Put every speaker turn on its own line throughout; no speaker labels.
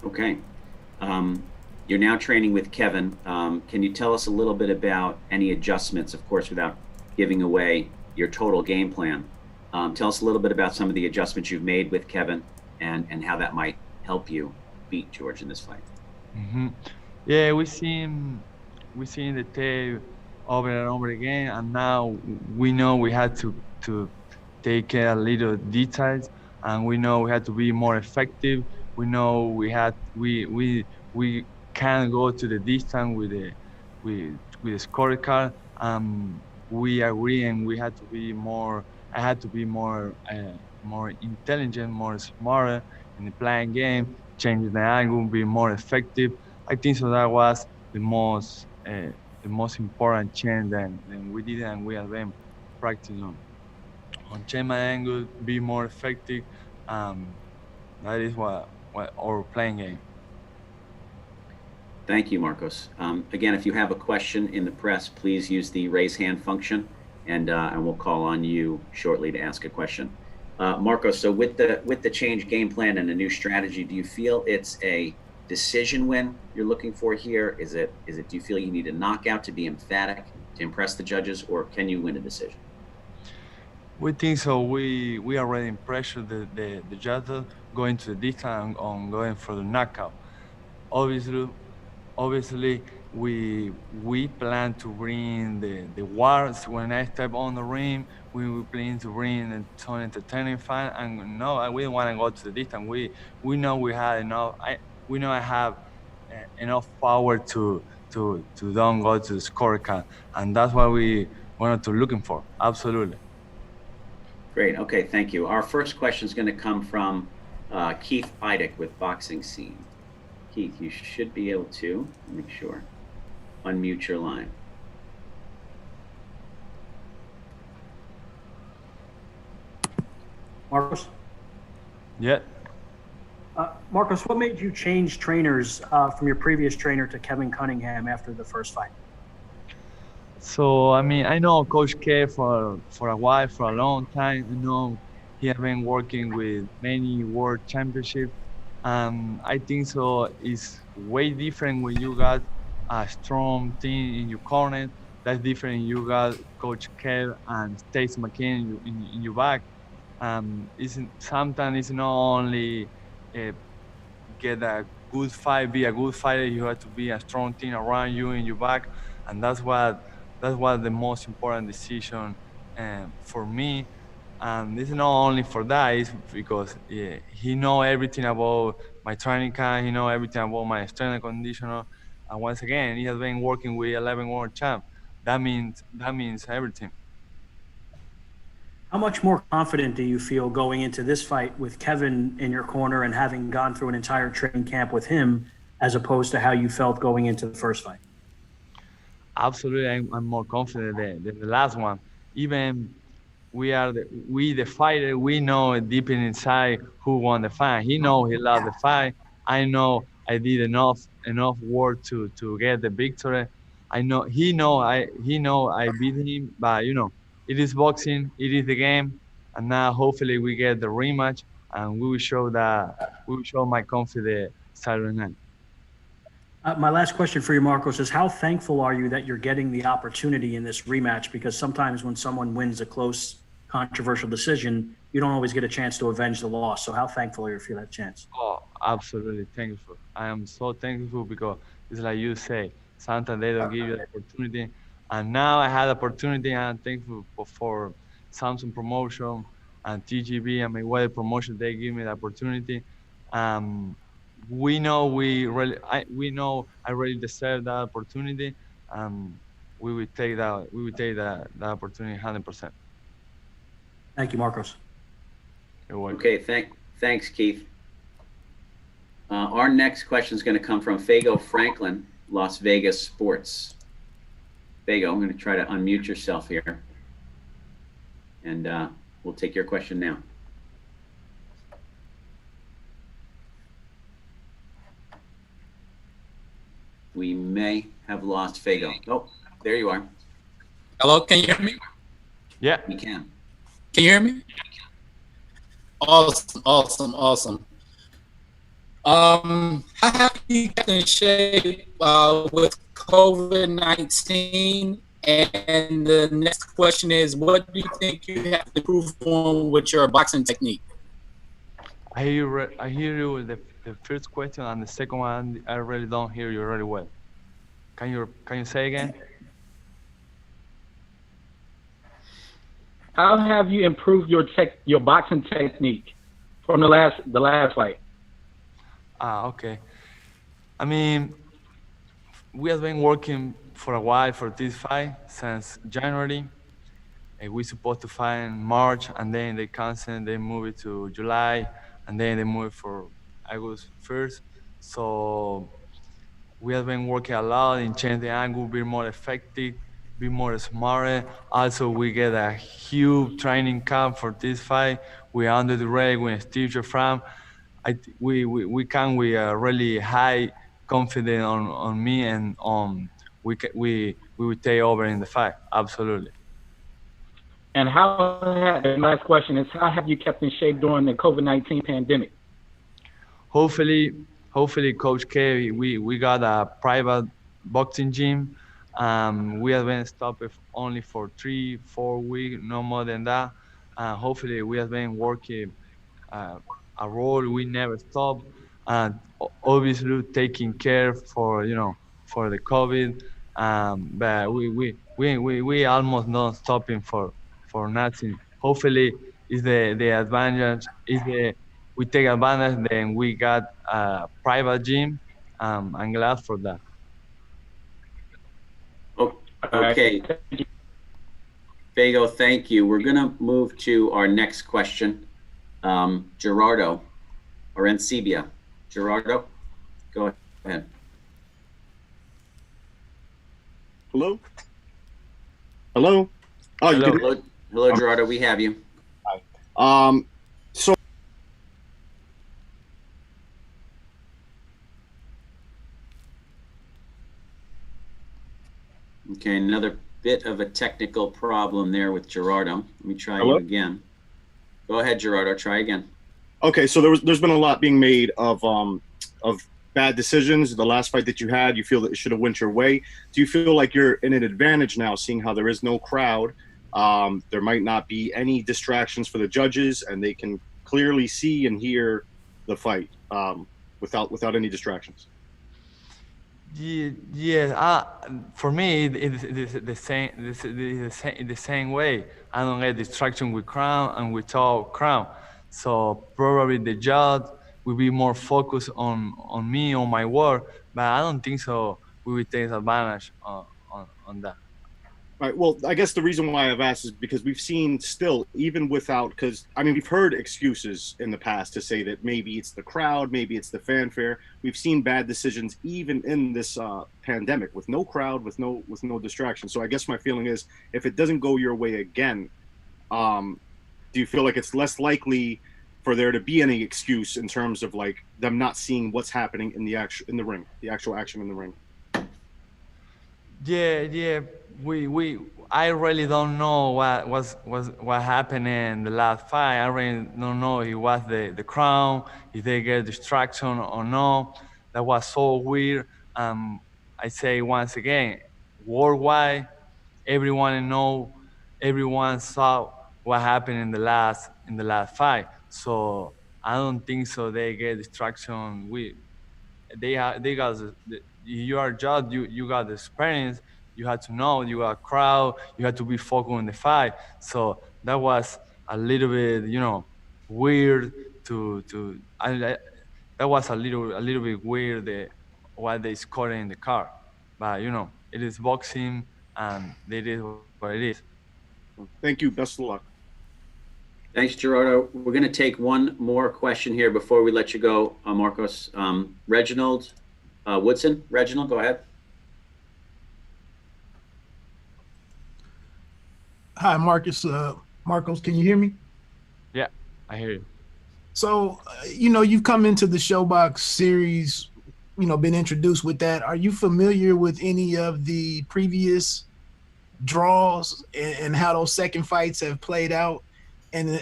Okay. Um, you're now training with Kevin. Can you tell us a little bit about any adjustments, of course, without giving away your total game plan? Tell us a little bit about some of the adjustments you've made with Kevin and how that might help you beat George in this fight.
Hmm. Yeah, we seen the tape over and over again, and now we know we had to take care of little details, and we know we had to be more effective. We know we can go to the distance with the scorecard. We agree, and we had to be more. I had to be more intelligent, more smarter in the playing game, changing the angle, be more effective. I think so. That was the most important change than we did, and we have been practicing on change my angle, be more effective. Um, that is what our playing game.
Thank you, Marcos. Again, if you have a question in the press, please use the raise hand function, and we'll call on you shortly to ask a question. Marcos, so with the change game plan and a new strategy, do you feel it's a decision win you're looking for here? Do you feel you need a knockout to be emphatic to impress the judges, or can you win a decision?
We think so. We already pressured the judges going to the distance on going for the knockout. Obviously, obviously we plan to bring the wars when I step on the ring. We plan to bring the ton entertaining fight, and no, we don't want to go to the distance. We know we had enough. We know I have enough power to don't go to the scorecard, and that's what we wanted to looking for. Absolutely.
Great. Okay, thank you. Our first question is going to come from Keith Idek with Boxing Scene. Keith, you should be able to make sure unmute your line.
Marcos?
Yeah.
Marcos, what made you change trainers from your previous trainer to Kevin Cunningham after the first fight?
So I mean, I know Coach K for a while, for a long time. I know he has been working with many world championships. I think so. It's way different when you got a strong team in your corner. That's different. You got Coach K and Stace McKean in your back. Isn't sometimes it's not only uh, get a good fight, be a good fighter. You have to be a strong team around you in your back, and that's what the most important decision for me. And it's not only for that; it's because he know everything about my training camp. He know everything about my strength and conditioner. And once again, he has been working with 11 world champ. That means everything.
How much more confident do you feel going into this fight with Kevin in your corner and having gone through an entire training camp with him, as opposed to how you felt going into the first fight?
Absolutely, I'm more confident than the last one. Even we the fighter, we know deep inside who won the fight. He know he lost the fight. I know I did enough work to get the victory. I know he know I beat him, but it is boxing, it is the game, and now hopefully we get the rematch, and we will show my confidence Saturday night.
My last question for you, Marcos, is how thankful are you that you're getting the opportunity in this rematch? Because sometimes when someone wins a close, controversial decision, you don't always get a chance to avenge the loss. So how thankful are you for that chance?
Oh, absolutely thankful. I am so thankful because it's like you say, sometimes they don't give you the opportunity. And now I had opportunity and I'm thankful for Samsung promotion and TGB and Mayweather promotion. They give me the opportunity. Um, we know I really deserve that opportunity. Um, we will take that opportunity 100%.
Thank you, Marcos.
You're welcome.
Okay, thanks, Keith. Our next question is going to come from Fago Franklin, Las Vegas Sports. Fago, I'm going to try to unmute yourself here, and we'll take your question now. We may have lost Fago. Oh, there you are.
Hello, can you hear me?
Yeah.
We can.
Can you hear me? Awesome, awesome, awesome. How have you kept in shape with COVID-19? And the next question is, what do you think you have to improve on with your boxing technique?
I hear you with the first question, and the second one I really don't hear you really well. Can you say again?
How have you improved your boxing technique from the last fight?
Okay. I mean, we have been working for a while for this fight since January. We supposed to fight in March, and then they canceled. They moved it to July, and then they moved for August 1st. So we have been working a lot in change the angle, be more effective, be more smarter. Also, we get a huge training camp for this fight. We under the reg with Steve Jeffram. We can with a really high confidence on me, and we will take over in the fight. Absolutely.
And the last question is, how have you kept in shape during the COVID-19 pandemic?
Hopefully, Coach K, we got a private boxing gym. We have been stopped only for 3-4 weeks, no more than that. Hopefully, we have been working a role. We never stop. Obviously, taking care for the COVID. But we almost not stopping for nothing. Hopefully, is the advantage is the we take advantage. Then we got a private gym. I'm glad for that.
Okay. Fago, thank you. We're going to move to our next question. Gerardo or Encibia. Gerardo, go ahead.
Hello? Hello? Oh,
Hello.
you can...
Hello, Gerardo. We have you.
Hi.
Okay, another bit of a technical problem there with Gerardo. Let me try you again. Go ahead, Gerardo. Try again.
Okay, so there's been a lot being made of bad decisions. The last fight that you had, you feel that it should have went your way. Do you feel like you're in an advantage now, seeing how there is no crowd? There might not be any distractions for the judges, and they can clearly see and hear the fight without any distractions.
Yeah. For me, it's the same way. I don't get distraction with crown and without crown. So probably the judge will be more focused on me, on my work. But I don't think so. We will take advantage on that.
All right. Well, I guess the reason why I've asked is because we've seen still, even without, because I mean, we've heard excuses in the past to say that maybe it's the crowd, maybe it's the fanfare. We've seen bad decisions even in this pandemic with no crowd, with no distraction. So I guess my feeling is, if it doesn't go your way again, do you feel like it's less likely for there to be any excuse in terms of like them not seeing what's happening in the actual action in the ring?
Yeah. I really don't know what happened in the last fight. I really don't know if it was the crown, if they get distraction or no. That was so weird. I say once again, worldwide, everyone saw what happened in the last fight. So I don't think so. They get distraction. They got you are judge. You got the experience. You had to know. You got a crowd. You had to be focused on the fight. So that was a little bit, weird. That was a little bit weird. What they scored in the car, but it is boxing, and it is what it is.
Thank you. Best of luck.
Thanks, Gerardo. We're going to take one more question here before we let you go, Marcos. Reginald Woodson. Reginald, go ahead.
Hi, Marcos. Marcos, can you hear me?
Yeah, I hear you.
So, you've come into the Showbox series, been introduced with that. Are you familiar with any of the previous draws and how those second fights have played out? And,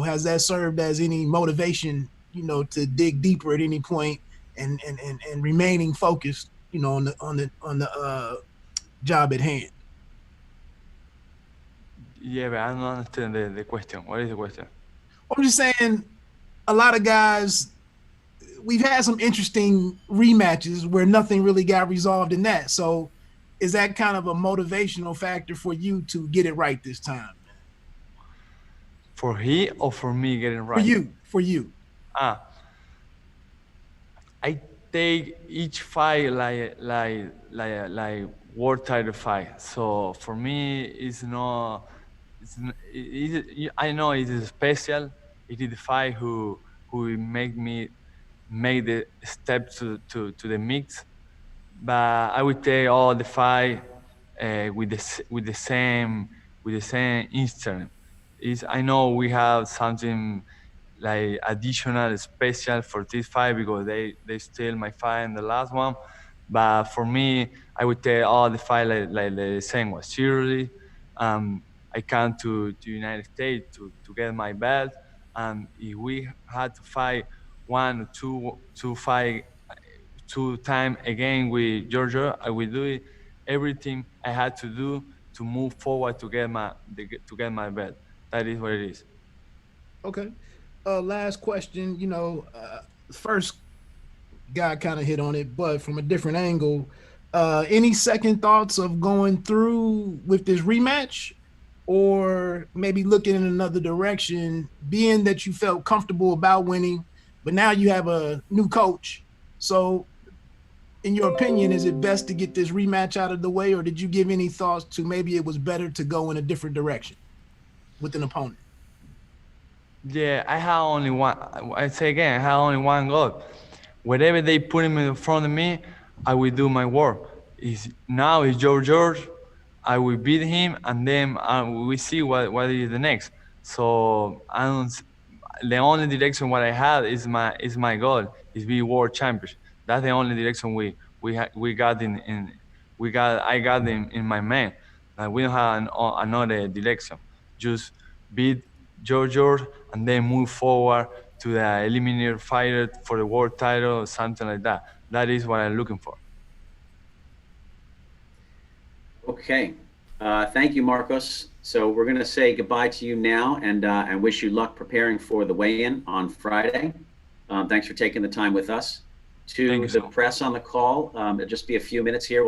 has that served as any motivation to dig deeper at any point and remaining focused, on the job at hand.
Yeah, but I don't understand the question. What is the question?
I'm just saying, a lot of guys, we've had some interesting rematches where nothing really got resolved in that. So is that kind of a motivational factor for you to get it right this time?
For he or for me getting right?
For you.
I take each fight like world title fight. So for me, it's not. I know it is special. It is the fight who make me make the step to the mix. But I would take all the fight with the same instinct. I know we have something like additional special for this fight because they steal my fight in the last one. But for me, I would take all the fight like the same was. Seriously, I come to United States to get my belt. If we had to fight one or two fight 2 times again with Georgia, I will do it. Everything I had to do to move forward to get my belt. That is what it is.
Okay. Last question. First guy kind of hit on it, but from a different angle. Any second thoughts of going through with this rematch, or maybe looking in another direction, being that you felt comfortable about winning, but now you have a new coach. So in your opinion, is it best to get this rematch out of the way, or did you give any thoughts to maybe it was better to go in a different direction with an opponent?
Yeah, I have only one. I say again, I have only one goal. Whatever they put him in front of me, I will do my work. Now it's Josep George. I will beat him, and then we see what is the next. So I don't. The only direction what I had is my goal is be world champion. That's the only direction we got I got in my mind. We don't have another direction. Just beat George and then move forward to the eliminator fighter for the world title or something like that. That is what I'm looking for.
Okay. Thank you, Marcos. So we're going to say goodbye to you now and wish you luck preparing for the weigh-in on Friday. Thanks for taking the time with us. To the press on the call, it'll just be a few minutes here. We'll